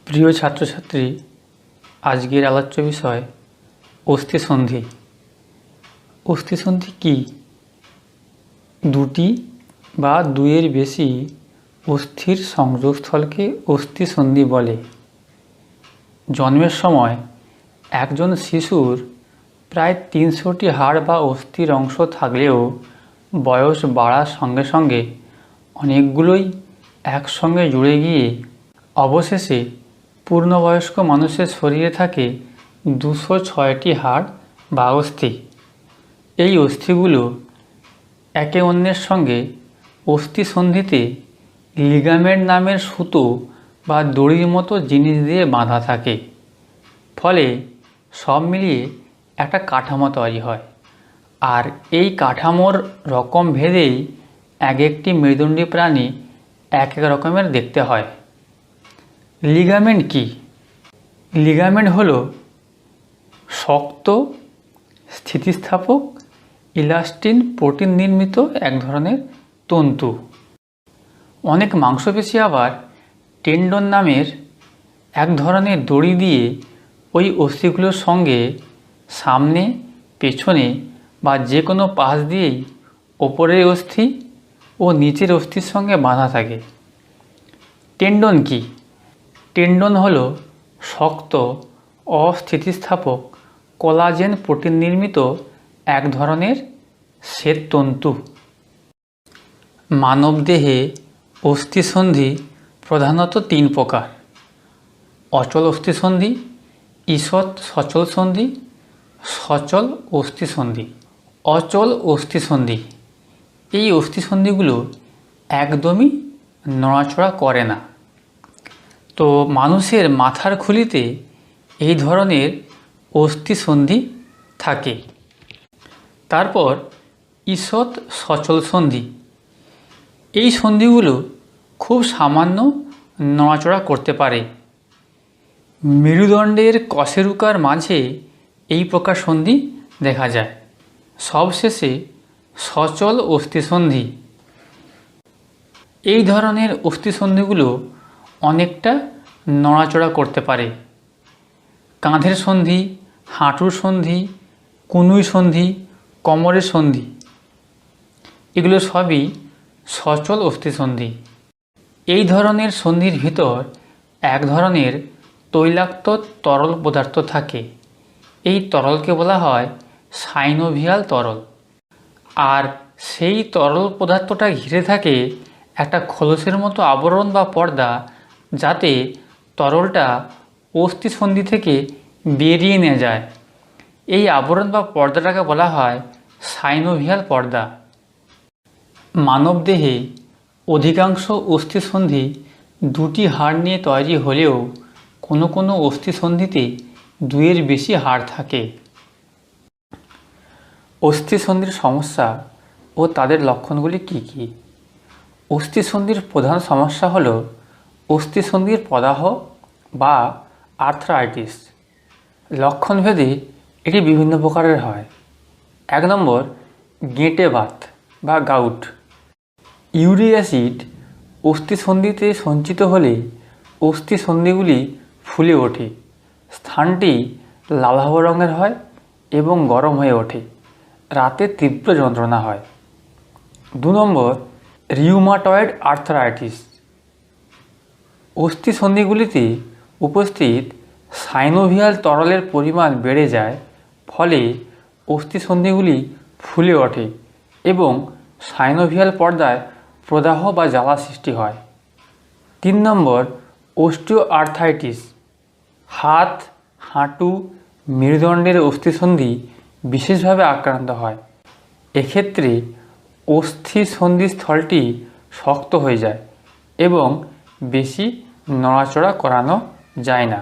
প্রিয় ছাত্রছাত্রী, আজকের আলোচ্য বিষয় অস্থিসন্ধি। অস্থিসন্ধি কি? দুটি বা দুইয়ের বেশি অস্থির সংযোগস্থলকে অস্থিসন্ধি বলে। জন্মের সময় একজন শিশুর প্রায় 300টি হাড় বা অস্থির অংশ থাকলেও বয়স বাড়ার সঙ্গে সঙ্গে অনেকগুলোই একসঙ্গে জুড়ে গিয়ে অবশেষে পূর্ণবয়স্ক মানুষের শরীরে থাকে 206টি হাড় বা অস্থি। এই অস্থিগুলো একে অন্যের সঙ্গে অস্থিসন্ধিতে লিগামেন্ট নামের সুতো বা দড়ির মতো জিনিস দিয়ে বাঁধা থাকে। ফলে সব মিলিয়ে একটা কাঠামো তৈরি হয়। আর এই কাঠামোর রকম ভেদেই এক একটি মেরুদণ্ডী প্রাণী এক এক রকমের দেখতে হয়। লিগামেন্ট কি? লিগামেন্ট হলো শক্ত, স্থিতিস্থাপক, ইলাস্টিন প্রোটিন নির্মিত এক ধরনের তন্তু। অনেক মাংসপেশি আবার টেন্ডন নামের এক ধরনের দড়ি দিয়ে ওই অস্থিগুলোর সঙ্গে সামনে, পেছনে বা যে কোনো পাশ দিয়েই ওপরের অস্থি ও নিচের অস্থির সঙ্গে বাঁধা থাকে। টেন্ডন কি? টেন্ডন হলো শক্ত, অস্থিতিস্থাপক, কোলাজেন প্রোটিন নির্মিত এক ধরনের শ্বেততন্তু। মানবদেহে অস্থিসন্ধি প্রধানত 3 প্রকার: অচল অস্থিসন্ধি, ঈষৎ সচল সন্ধি, সচল অস্থিসন্ধি। অচল অস্থিসন্ধি, এই অস্থিসন্ধিগুলো একদমই নড়াচড়া করে না। তো মানুষের মাথার খুলিতে এই ধরনের অস্থিসন্ধি থাকে। তারপর ঈষৎ সচল সন্ধি। এই সন্ধিগুলো খুব সামান্য নড়াচড়া করতে পারে। মেরুদণ্ডের কশেরুকার মাঝে এই প্রকার সন্ধি দেখা যায়। সবশেষে সচল অস্থিসন্ধি। এই ধরনের অস্থিসন্ধিগুলো অনেকটা নড়াচড়া করতে পারে। কাঁধের সন্ধি, হাঁটুর সন্ধি, কনুই সন্ধি, কোমরের সন্ধি, এগুলো সবই সচল অস্থিসন্ধি। এই ধরনের সন্ধির ভিতর এক ধরনের তৈলাক্ত তরল পদার্থ থাকে। এই তরলকে বলা হয় সাইনোভিয়াল তরল। আর সেই তরল পদার্থটা ঘিরে থাকে একটা খোলসের মতো আবরণ বা পর্দা, যাতে তরলটা অস্থিসন্ধি থেকে বেরিয়ে না যায়। এই আবরণ বা পর্দাটাকে বলা হয় সাইনোভিয়াল পর্দা। মানবদেহে অধিকাংশ অস্থিসন্ধি দুটি হাড় নিয়ে তৈরি হলেও কোনো কোনো অস্থিসন্ধিতে 2-এর বেশি হাড় থাকে। অস্থিসন্ধির সমস্যা ও তাদের লক্ষণগুলি কি কি? অস্থিসন্ধির প্রধান সমস্যা হল অস্থিসন্ধির প্রদাহ বা আর্থ্রাইটিস। লক্ষণভেদে এটি বিভিন্ন প্রকারের হয়। 1 নম্বর, গেঁটে বাত বা গাউট। ইউরিক অ্যাসিড অস্থিসন্ধিতে সঞ্চিত হলে অস্থিসন্ধিগুলি ফুলে ওঠে, স্থানটি লালাভ রঙের হয় এবং গরম হয়ে ওঠে, রাতে তীব্র যন্ত্রণা হয়। 2 নম্বর, রিউমাটয়েড আর্থ্রাইটিস। অস্থিসন্ধিগুলিতে উপস্থিত সাইনোভিয়াল তরলের পরিমাণ বেড়ে যায়, ফলে অস্থিসন্ধিগুলি ফুলে ওঠে এবং সাইনোভিয়াল পর্দায় প্রদাহ বা জ্বালা সৃষ্টি হয়। 3 নম্বর, অস্টিওআর্থ্রাইটিস। হাত, হাঁটু, মেরুদণ্ডের অস্থিসন্ধি বিশেষভাবে আক্রান্ত হয়। এক্ষেত্রে অস্থিসন্ধিস্থলটি শক্ত হয়ে যায় এবং বেশি নড়াচড়া করানো যায় না।